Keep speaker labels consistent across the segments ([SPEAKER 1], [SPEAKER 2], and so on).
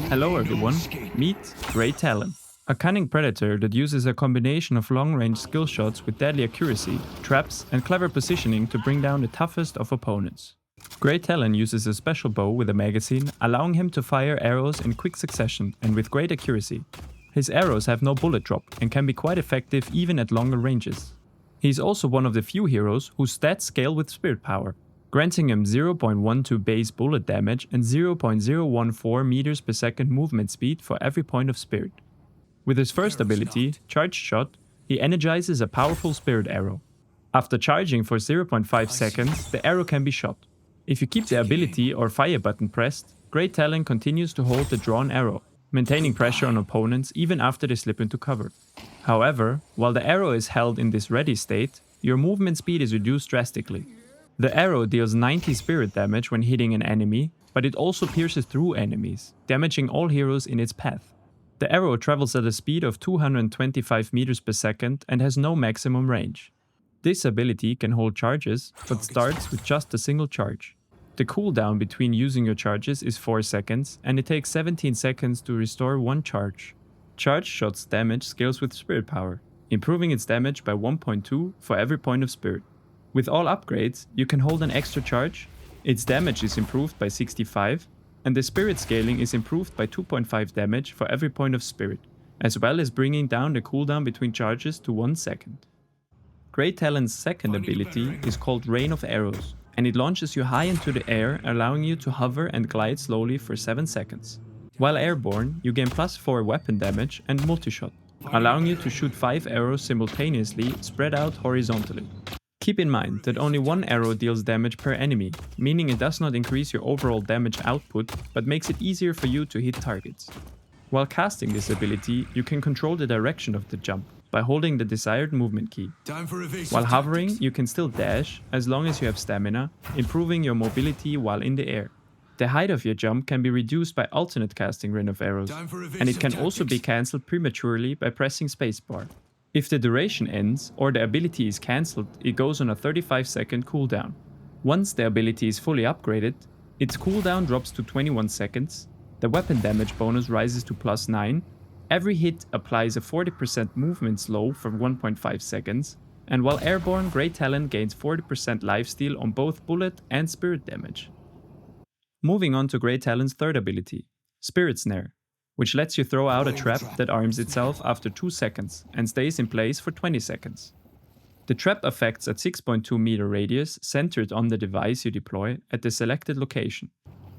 [SPEAKER 1] Hello everyone, meet Grey Talon, a cunning predator that uses a combination of long-range skill shots with deadly accuracy, traps and clever positioning to bring down the toughest of opponents. Grey Talon uses a special bow with a magazine, allowing him to fire arrows in quick succession and with great accuracy. His arrows have no bullet drop and can be quite effective even at longer ranges. He is also one of the few heroes whose stats scale with spirit power, granting him 0.12 base bullet damage and 0.014 meters per second movement speed for every point of spirit. With his first ability, Charged Shot, he energizes a powerful spirit arrow. After charging for 0.5 seconds, the arrow can be shot. If you keep the ability or fire button pressed, Grey Talon continues to hold the drawn arrow, maintaining pressure on opponents even after they slip into cover. However, while the arrow is held in this ready state, your movement speed is reduced drastically. The arrow deals 90 spirit damage when hitting an enemy, but it also pierces through enemies, damaging all heroes in its path. The arrow travels at a speed of 225 meters per second and has no maximum range. This ability can hold charges, but starts with just a single charge. The cooldown between using your charges is 4 seconds, and it takes 17 seconds to restore one charge. Charged Shot's damage scales with spirit power, improving its damage by 1.2 for every point of spirit. With all upgrades, you can hold an extra charge, its damage is improved by 65, and the spirit scaling is improved by 2.5 damage for every point of spirit, as well as bringing down the cooldown between charges to 1 second. Grey Talon's second ability is called Rain of Arrows, and it launches you high into the air, allowing you to hover and glide slowly for 7 seconds. While airborne, you gain +4 weapon damage and multi-shot, allowing you to shoot 5 arrows simultaneously spread out horizontally. Keep in mind that only one arrow deals damage per enemy, meaning it does not increase your overall damage output, but makes it easier for you to hit targets. While casting this ability, you can control the direction of the jump by holding the desired movement key. While hovering, you can still dash as long as you have stamina, improving your mobility while in the air. The height of your jump can be reduced by alternate casting Rain of Arrows, and it can also be cancelled prematurely by pressing spacebar. If the duration ends or the ability is cancelled, it goes on a 35-second cooldown. Once the ability is fully upgraded, its cooldown drops to 21 seconds, the weapon damage bonus rises to +9, every hit applies a 40% movement slow for 1.5 seconds, and while airborne, Grey Talon gains 40% lifesteal on both bullet and spirit damage. Moving on to Grey Talon's third ability, Spirit Snare, which lets you throw out a trap that arms itself after 2 seconds and stays in place for 20 seconds. The trap affects a 6.2 meter radius centered on the device you deploy at the selected location.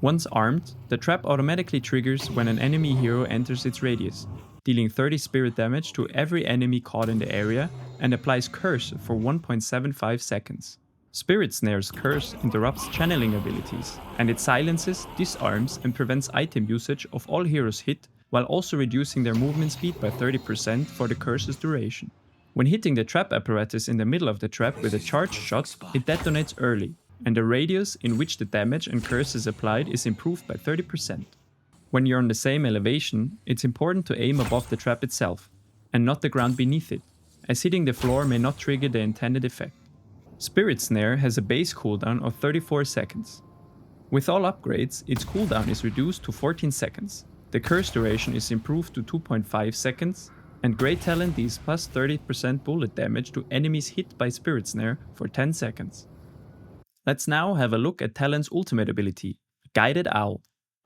[SPEAKER 1] Once armed, the trap automatically triggers when an enemy hero enters its radius, dealing 30 spirit damage to every enemy caught in the area and applies Curse for 1.75 seconds. Spirit Snare's Curse interrupts channeling abilities, and it silences, disarms and prevents item usage of all heroes hit, while also reducing their movement speed by 30% for the curse's duration. When hitting the trap apparatus in the middle of the trap with a charged shot, it detonates early, and the radius in which the damage and curse is applied is improved by 30%. When you're on the same elevation, it's important to aim above the trap itself, and not the ground beneath it, as hitting the floor may not trigger the intended effect. Spirit Snare has a base cooldown of 34 seconds. With all upgrades, its cooldown is reduced to 14 seconds, the curse duration is improved to 2.5 seconds, and Grey Talon deals +30% bullet damage to enemies hit by Spirit Snare for 10 seconds. Let's now have a look at Talon's ultimate ability, Guided Owl.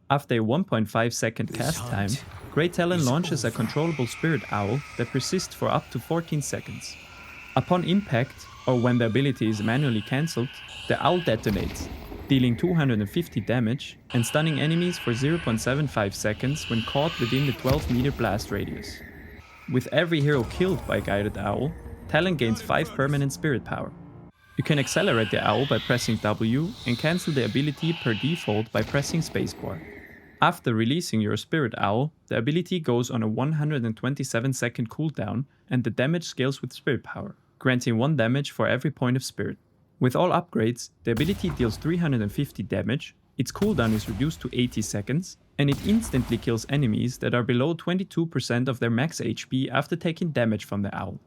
[SPEAKER 1] After a 1.5 second cast time, Grey Talon launches a controllable Spirit Owl that persists for up to 14 seconds. Upon impact, or when the ability is manually cancelled, the owl detonates, dealing 250 damage and stunning enemies for 0.75 seconds when caught within the 12-meter blast radius. With every hero killed by Guided Owl, Talon gains 5 permanent spirit power. You can accelerate the owl by pressing W and cancel the ability per default by pressing spacebar. After releasing your Spirit Owl, the ability goes on a 127-second cooldown and the damage scales with spirit power, granting 1 damage for every point of spirit. With all upgrades, the ability deals 350 damage, its cooldown is reduced to 80 seconds, and it instantly kills enemies that are below 22% of their max HP after taking damage from the owl.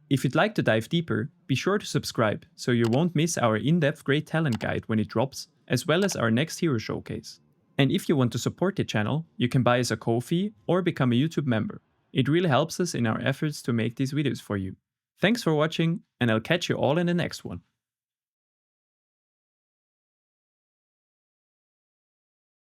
[SPEAKER 1] If you'd like to dive deeper, be sure to subscribe so you won't miss our in-depth Grey Talon guide when it drops, as well as our next hero showcase. And if you want to support the channel, you can buy us a Ko-fi or become a YouTube member. It really helps us in our efforts to make these videos for you. Thanks for watching, and I'll catch you all in the next one.